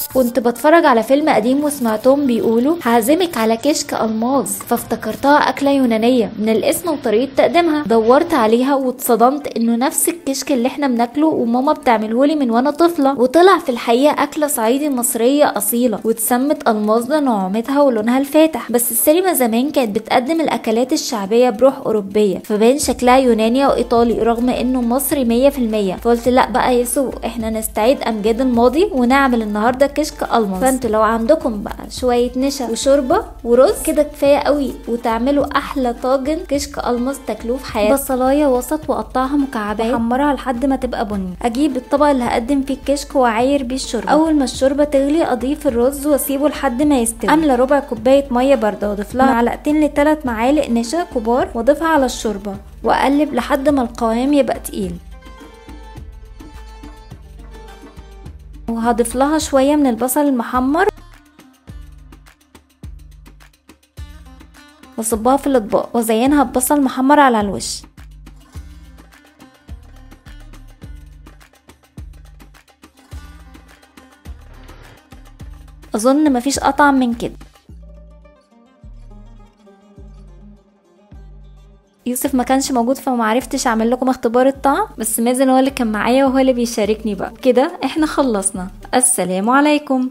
كنت بتفرج على فيلم قديم وسمعتهم بيقولوا هعزمك على كشك الماظ، فافتكرتها اكله يونانيه من الاسم وطريقه تقديمها. دورت عليها واتصدمت انه نفس الكشك اللي احنا بناكله وماما بتعملهولي من وانا طفله، وطلع في الحقيقه اكله صعيدي مصريه اصيله واتسمت الماظ لنعومتها ولونها الفاتح. بس السينما زمان كانت بتقدم الاكلات الشعبيه بروح اوروبيه، فبان شكلها يوناني وايطالي رغم انه مصري 100%. فقلت لا بقى يسوع، احنا نستعيد امجاد الماضي ونعمل النهارده كشك الماظ. فانتوا لو عندكم بقى شويه نشا وشوربه ورز كده كفايه قوي، وتعملوا احلى طاجن كشك الماظ تاكلوه في حياتكم. بصلايه وسط واقطعها مكعبات واحمرها لحد ما تبقى بني. اجيب الطبق اللي هقدم فيه الكشك واعاير بيه الشوربه. اول ما الشوربه تغلي اضيف الرز واسيبه لحد ما يستوي. املى ربع كوبايه ميه بارده واضيف لها معلقتين ل3 معالق نشا كبار واضيفها على الشوربه واقلب لحد ما القوام يبقى تقيل. وهضيف لها شويه من البصل المحمر واصبها في الاطباق وازينها ببصل محمر على الوش. اظن مفيش اطعم من كده. يوسف ما كانش موجود فمعرفتش اعمل لكم اختبار الطعم، بس مازن هو اللي كان معايا وهو اللي بيشاركني بقى. كده احنا خلصنا. السلام عليكم.